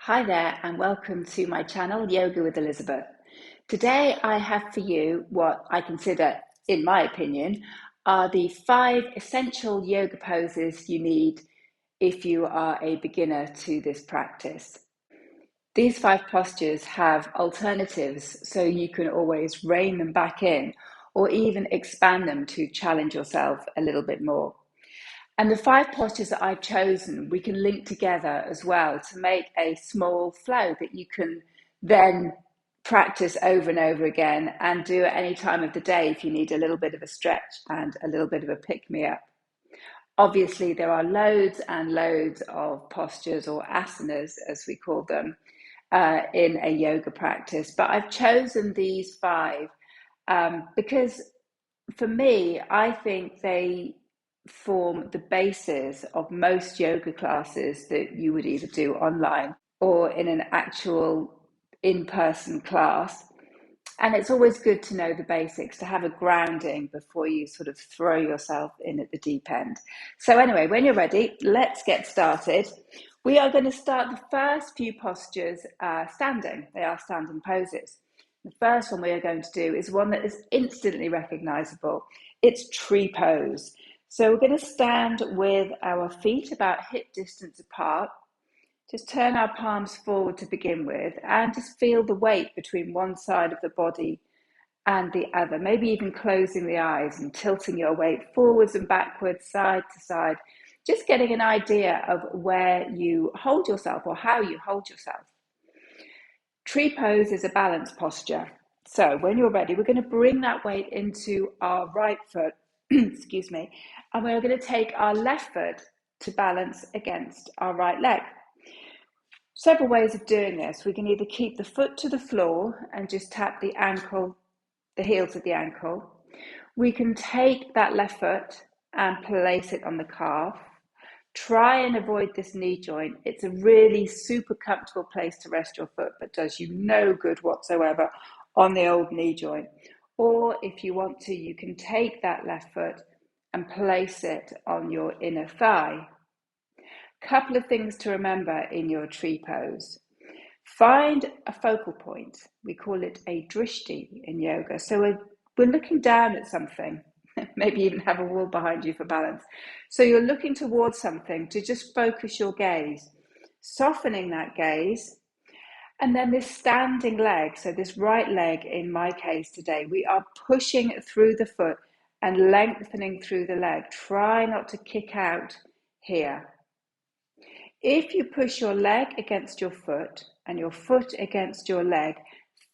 Hi there, and welcome to my channel, Yoga with Elizabeth. Today, I have for you what I consider, in my opinion, are the 5 essential yoga poses you need if you are a beginner to this practice. These 5 postures have alternatives, so you can always rein them back in or even expand them to challenge yourself a little bit more. And the 5 postures that I've chosen, we can link together as well to make a small flow that you can then practice over and over again and do at any time of the day if you need a little bit of a stretch and a little bit of a pick-me-up. Obviously, there are loads and loads of postures, or asanas as we call them, in a yoga practice, but I've chosen these 5 because for me, I think they form the basis of most yoga classes that you would either do online or in an actual in-person class. And it's always good to know the basics, to have a grounding before you sort of throw yourself in at the deep end. So anyway, when you're ready, let's get started. We are going to start the first few postures standing. They are standing poses. The first one we are going to do is one that is instantly recognizable. It's tree pose. So we're going to stand with our feet about hip distance apart. Just turn our palms forward to begin with and just feel the weight between one side of the body and the other. Maybe even closing the eyes and tilting your weight forwards and backwards, side to side. Just getting an idea of where you hold yourself or how you hold yourself. Tree pose is a balance posture. So when you're ready, we're going to bring that weight into our right foot, excuse me, and we're going to take our left foot to balance against our right leg. Several ways of doing this. We can either keep the foot to the floor and just tap the ankle, the heels of the ankle. We can take that left foot and place it on the calf. Try and avoid this knee joint. It's a really super comfortable place to rest your foot, but does you no good whatsoever on the old knee joint. Or if you want to, you can take that left foot and place it on your inner thigh. Couple of things to remember in your tree pose. Find a focal point. We call it a drishti in yoga. So we're looking down at something. Maybe even have a wall behind you for balance. So you're looking towards something to just focus your gaze, softening that gaze. And then this standing leg, so this right leg in my case today, we are pushing through the foot and lengthening through the leg. Try not to kick out here. If you push your leg against your foot and your foot against your leg,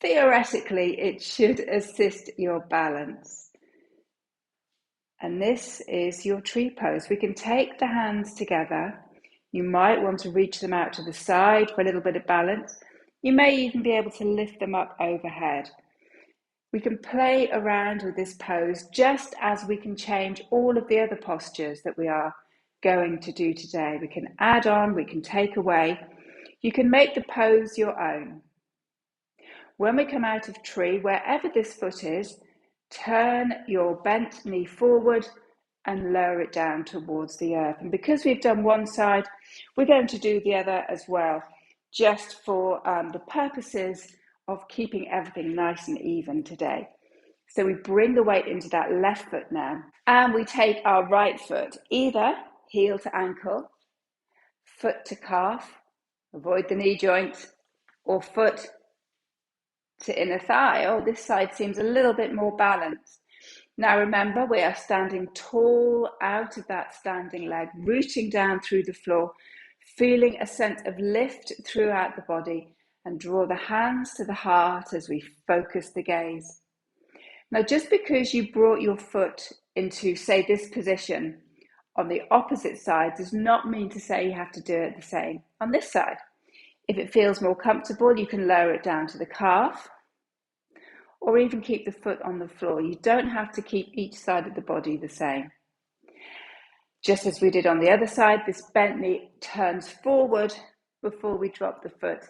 theoretically it should assist your balance. And this is your tree pose. We can take the hands together. You might want to reach them out to the side for a little bit of balance. You may even be able to lift them up overhead. We can play around with this pose just as we can change all of the other postures that we are going to do today. We can add on, we can take away. You can make the pose your own. When we come out of tree, wherever this foot is, turn your bent knee forward and lower it down towards the earth. And because we've done one side, we're going to do the other as well, just for the purposes of keeping everything nice and even today. So we bring the weight into that left foot now, and we take our right foot, either heel to ankle, foot to calf, avoid the knee joint, or foot to inner thigh. Oh, this side seems a little bit more balanced. Now remember, we are standing tall out of that standing leg, rooting down through the floor, feeling a sense of lift throughout the body, and draw the hands to the heart as we focus the gaze. Now, just because you brought your foot into, say, this position on the opposite side does not mean to say you have to do it the same on this side. If it feels more comfortable, you can lower it down to the calf or even keep the foot on the floor. You don't have to keep each side of the body the same. Just as we did on the other side, this bent knee turns forward before we drop the foot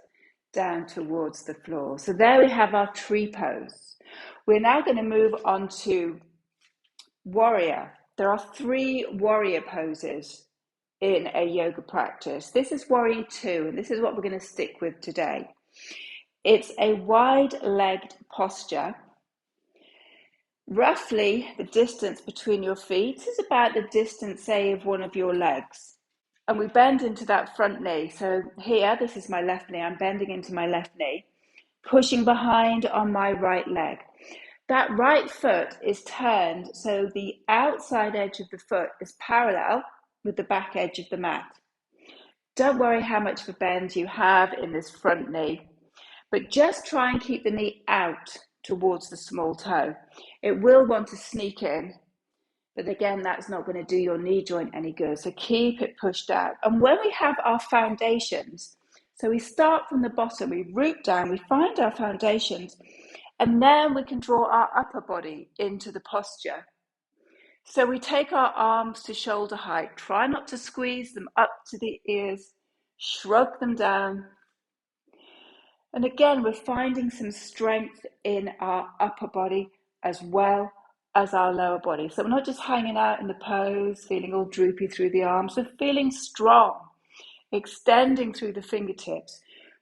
down towards the floor. So there we have our tree pose. We're now going to move on to warrior. There are 3 warrior poses in a yoga practice. This is Warrior Two, and this is what we're going to stick with today. It's a wide-legged posture. Roughly the distance between your feet is about the distance, say, of one of your legs. And we bend into that front knee. So here, this is my left knee. I'm bending into my left knee, pushing behind on my right leg. That right foot is turned so the outside edge of the foot is parallel with the back edge of the mat. Don't worry how much of a bend you have in this front knee, but just try and keep the knee out towards the small toe. It will want to sneak in, but again, that's not going to do your knee joint any good. So keep it pushed out. And when we have our foundations, so we start from the bottom, we root down, we find our foundations, and then we can draw our upper body into the posture. So we take our arms to shoulder height. Try not to squeeze them up to the ears. Shrug them down. And again, we're finding some strength in our upper body as well as our lower body. So we're not just hanging out in the pose, feeling all droopy through the arms. We're feeling strong, extending through the fingertips,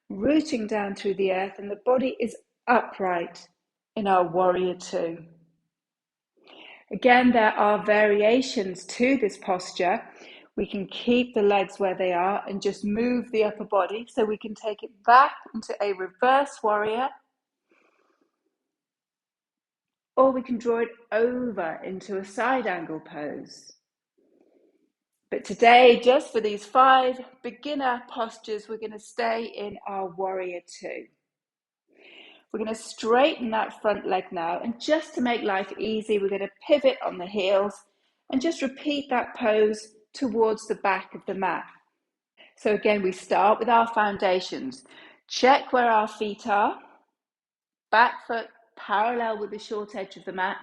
rooting down through the earth, and the body is upright in our Warrior Two. Again, there are variations to this posture. We can keep the legs where they are and just move the upper body. So we can take it back into a reverse warrior, or we can draw it over into a side angle pose. But today, just for these 5 beginner postures, we're going to stay in our Warrior Two. We're going to straighten that front leg now, and just to make life easy, we're going to pivot on the heels and just repeat that pose towards the back of the mat. So again, we start with our foundations. Check where our feet are. Back foot parallel with the short edge of the mat.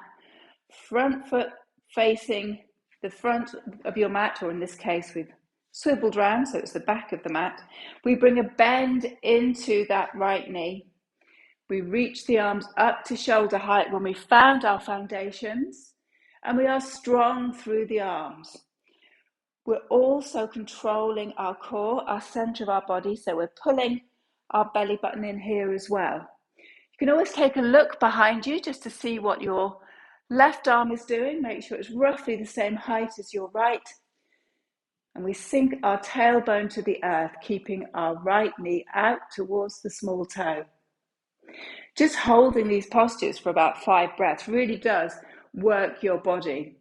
Front foot facing the front of your mat, or in this case, we've swiveled round, so it's the back of the mat. We bring a bend into that right knee. We reach the arms up to shoulder height when we found our foundations, and we are strong through the arms. We're also controlling our core, our center of our body, so we're pulling our belly button in here as well. You can always take a look behind you just to see what your left arm is doing. Make sure it's roughly the same height as your right. And we sink our tailbone to the earth, keeping our right knee out towards the small toe. Just holding these postures for about 5 breaths really does work your body.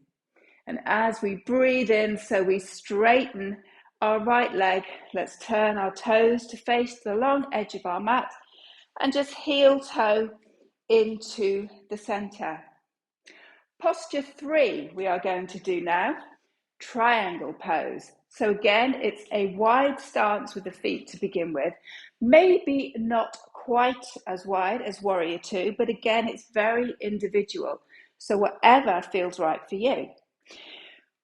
And as we breathe in, so we straighten our right leg, let's turn our toes to face the long edge of our mat and just heel toe into the center. Posture 3 we are going to do now, triangle pose. So again, it's a wide stance with the feet to begin with. Maybe not quite as wide as Warrior Two, but again, it's very individual. So whatever feels right for you.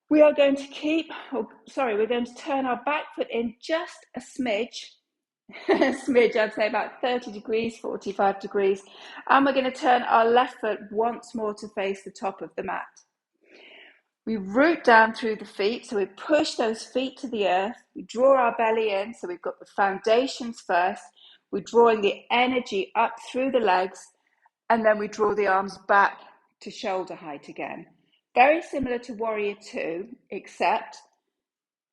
We are going to we're going to turn our back foot in just a smidge, I'd say about 30 degrees, 45 degrees. And we're going to turn our left foot once more to face the top of the mat. We root down through the feet, so we push those feet to the earth. We draw our belly in, so we've got the foundations first. We're drawing the energy up through the legs, and then we draw the arms back to shoulder height again. Very similar to Warrior Two, except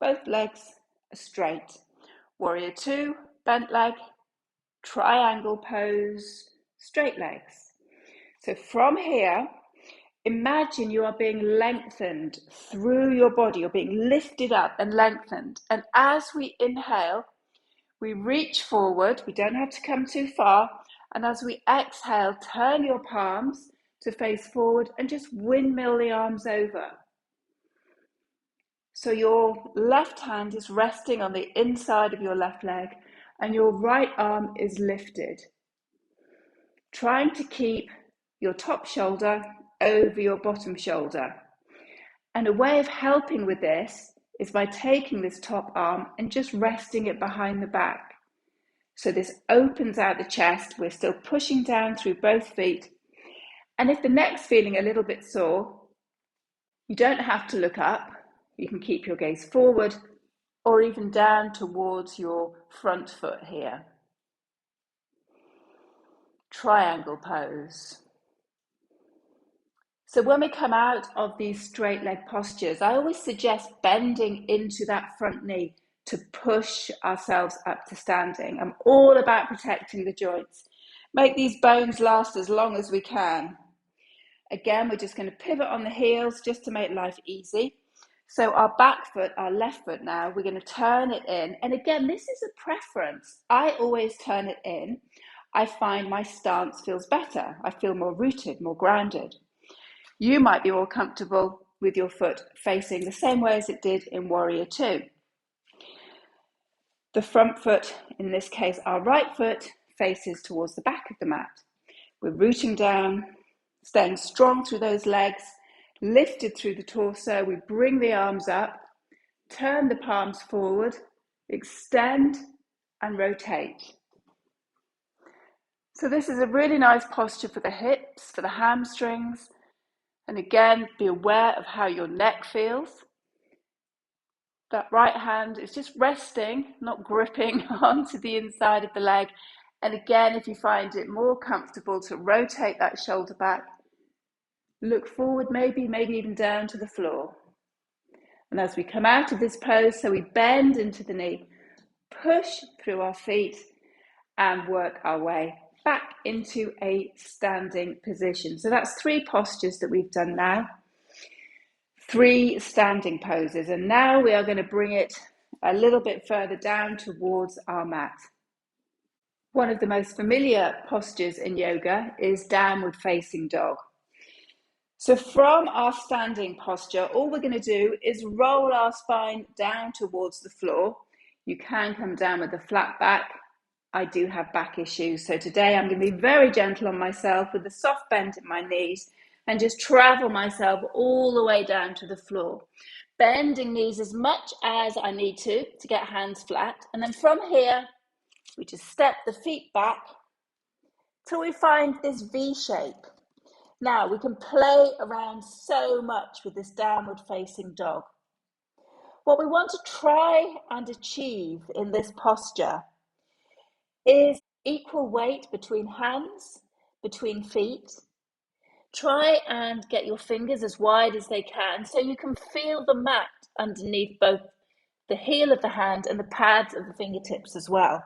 both legs are straight. Warrior Two, bent leg, triangle pose, straight legs. So from here, imagine you are being lengthened through your body. You're being lifted up and lengthened. And as we inhale, we reach forward. We don't have to come too far. And as we exhale, turn your palms to face forward and just windmill the arms over. So your left hand is resting on the inside of your left leg and your right arm is lifted. Trying to keep your top shoulder over your bottom shoulder. And a way of helping with this is by taking this top arm and just resting it behind the back. So this opens out the chest. We're still pushing down through both feet. And if the neck's feeling a little bit sore, you don't have to look up. You can keep your gaze forward or even down towards your front foot here. Triangle pose. So when we come out of these straight leg postures, I always suggest bending into that front knee to push ourselves up to standing. I'm all about protecting the joints. Make these bones last as long as we can. Again, we're just going to pivot on the heels just to make life easy. So our back foot, our left foot now, we're going to turn it in. And again, this is a preference. I always turn it in. I find my stance feels better. I feel more rooted, more grounded. You might be more comfortable with your foot facing the same way as it did in Warrior Two. The front foot, in this case, our right foot, faces towards the back of the mat. We're rooting down, staying strong through those legs, lifted through the torso. We bring the arms up, turn the palms forward, extend and rotate. So this is a really nice posture for the hips, for the hamstrings. And again, be aware of how your neck feels. That right hand is just resting, not gripping onto the inside of the leg. And again, if you find it more comfortable to rotate that shoulder back, look forward, maybe even down to the floor. And as we come out of this pose, so we bend into the knee, push through our feet and work our way back into a standing position. So that's 3 postures that we've done now. 3 standing poses, and now we are going to bring it a little bit further down towards our mat. One of the most familiar postures in yoga is downward facing dog. So from our standing posture, all we're going to do is roll our spine down towards the floor. You can come down with a flat back. I do have back issues, so today I'm going to be very gentle on myself with a soft bend in my knees and just travel myself all the way down to the floor. Bending knees as much as I need to get hands flat. And then from here, we just step the feet back till we find this V shape. Now, we can play around so much with this downward facing dog. What we want to try and achieve in this posture is equal weight between hands, between feet. Try and get your fingers as wide as they can so you can feel the mat underneath both the heel of the hand and the pads of the fingertips as well.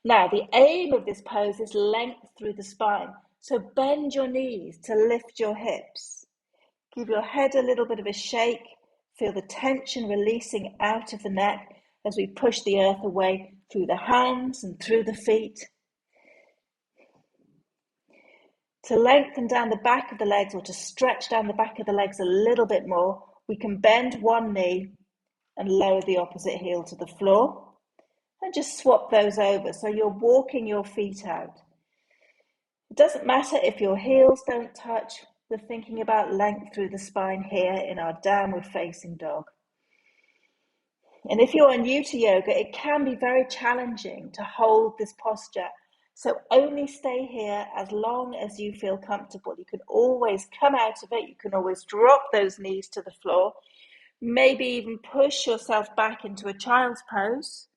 Now, the aim of this pose is length through the spine. So bend your knees to lift your hips. Give your head a little bit of a shake. Feel the tension releasing out of the neck as we push the earth away through the hands and through the feet. To lengthen down the back of the legs, or to stretch down the back of the legs a little bit more, we can bend one knee and lower the opposite heel to the floor and just swap those over so you're walking your feet out. It doesn't matter if your heels don't touch. We're thinking about length through the spine here in our downward facing dog. And if you're new to yoga, it can be very challenging to hold this posture. So only stay here as long as you feel comfortable. You can always come out of it. You can always drop those knees to the floor. Maybe even push yourself back into a child's pose.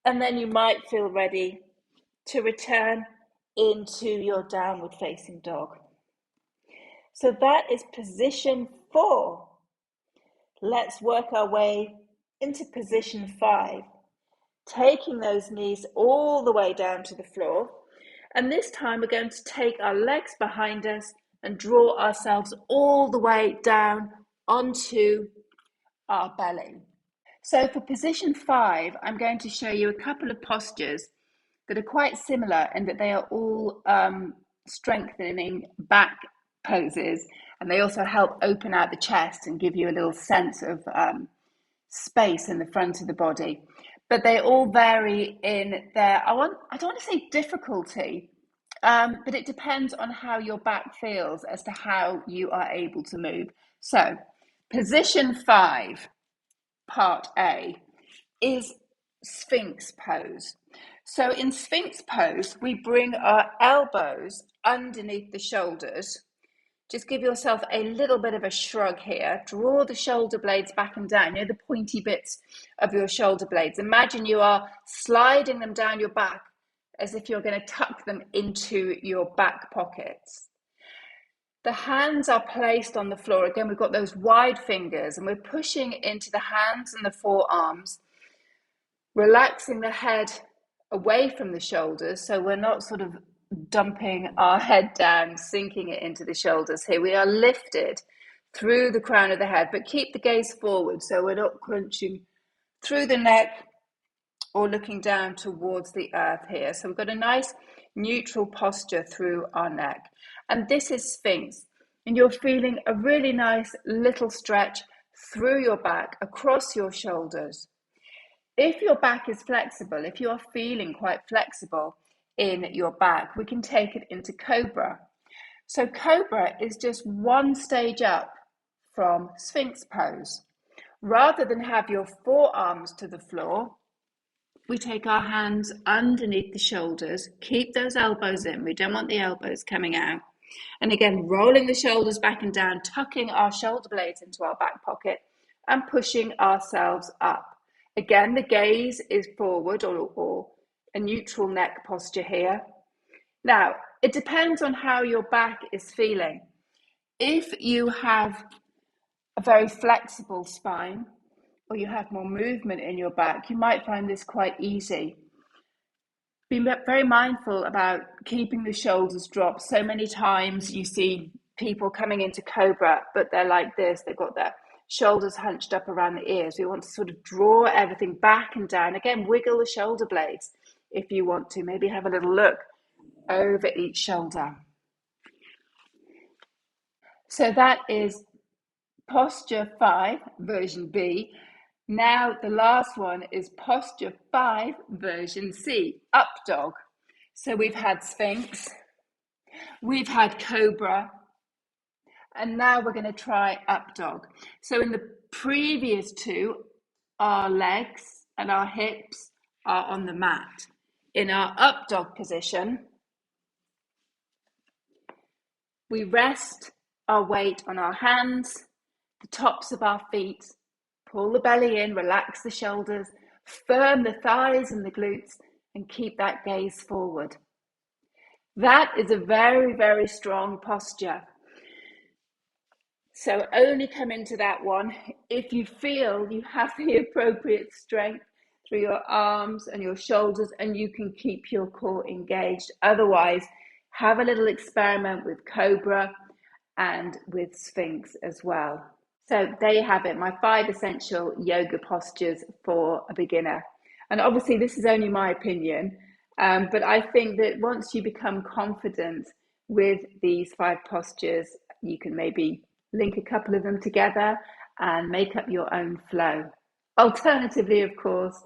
And then you might feel ready to return into your downward facing dog. So that is position 4. Let's work our way into position 5, taking those knees all the way down to the floor. And this time we're going to take our legs behind us and draw ourselves all the way down onto our belly. So for position 5, I'm going to show you a couple of postures that are quite similar in that they are all strengthening back poses, and they also help open out the chest and give you a little sense of space in the front of the body. But they all vary in their, I don't want to say difficulty, but it depends on how your back feels as to how you are able to move. So position 5, part A, is Sphinx pose. So in Sphinx pose, we bring our elbows underneath the shoulders. Just give yourself a little bit of a shrug here. Draw the shoulder blades back and down, the pointy bits of your shoulder blades. Imagine you are sliding them down your back as if you're going to tuck them into your back pockets. The hands are placed on the floor. Again, we've got those wide fingers and we're pushing into the hands and the forearms, relaxing the head away from the shoulders so we're not sort of dumping our head down, sinking it into the shoulders here. We are lifted through the crown of the head, but keep the gaze forward so we're not crunching through the neck or looking down towards the earth here. So we've got a nice neutral posture through our neck. And this is Sphinx. And you're feeling a really nice little stretch through your back, across your shoulders. If your back is flexible, if you are feeling quite flexible in your back, we can take it into Cobra. So Cobra is just one stage up from Sphinx pose. Rather than have your forearms to the floor, we take our hands underneath the shoulders, keep those elbows in. We don't want the elbows coming out. And again, rolling the shoulders back and down, tucking our shoulder blades into our back pocket and pushing ourselves up. Again, the gaze is forward or a neutral neck posture here. Now, it depends on how your back is feeling. If you have a very flexible spine or you have more movement in your back, you might find this quite easy. Be very mindful about keeping the shoulders dropped. So many times you see people coming into Cobra, but they're like this, they've got their shoulders hunched up around the ears. We want to sort of draw everything back and down. Again, wiggle the shoulder blades if you want to. Maybe have a little look over each shoulder. So that is posture 5, version B. Now the last one is posture 5, version C, up dog. So we've had Sphinx, we've had Cobra, and now we're going to try up dog. So in the previous two, our legs and our hips are on the mat. In our up dog position, we rest our weight on our hands, the tops of our feet, pull the belly in, relax the shoulders, firm the thighs and the glutes, and keep that gaze forward. That is a very, very strong posture. So only come into that one if you feel you have the appropriate strength through your arms and your shoulders and you can keep your core engaged. Otherwise, have a little experiment with Cobra and with Sphinx as well. So there you have it, my 5 essential yoga postures for a beginner. And obviously this is only my opinion, but I think that once you become confident with these 5 postures, you can maybe link a couple of them together and make up your own flow. Alternatively, of course,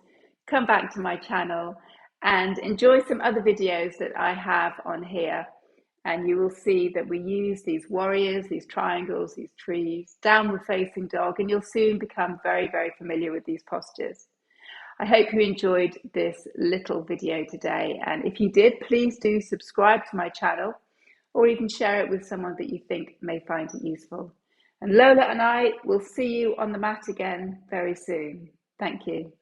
come back to my channel and enjoy some other videos that I have on here. And you will see that we use these warriors, these triangles, these trees, downward facing dog, and you'll soon become very, very familiar with these postures. I hope you enjoyed this little video today. And if you did, please do subscribe to my channel or even share it with someone that you think may find it useful. And Lola and I will see you on the mat again very soon. Thank you.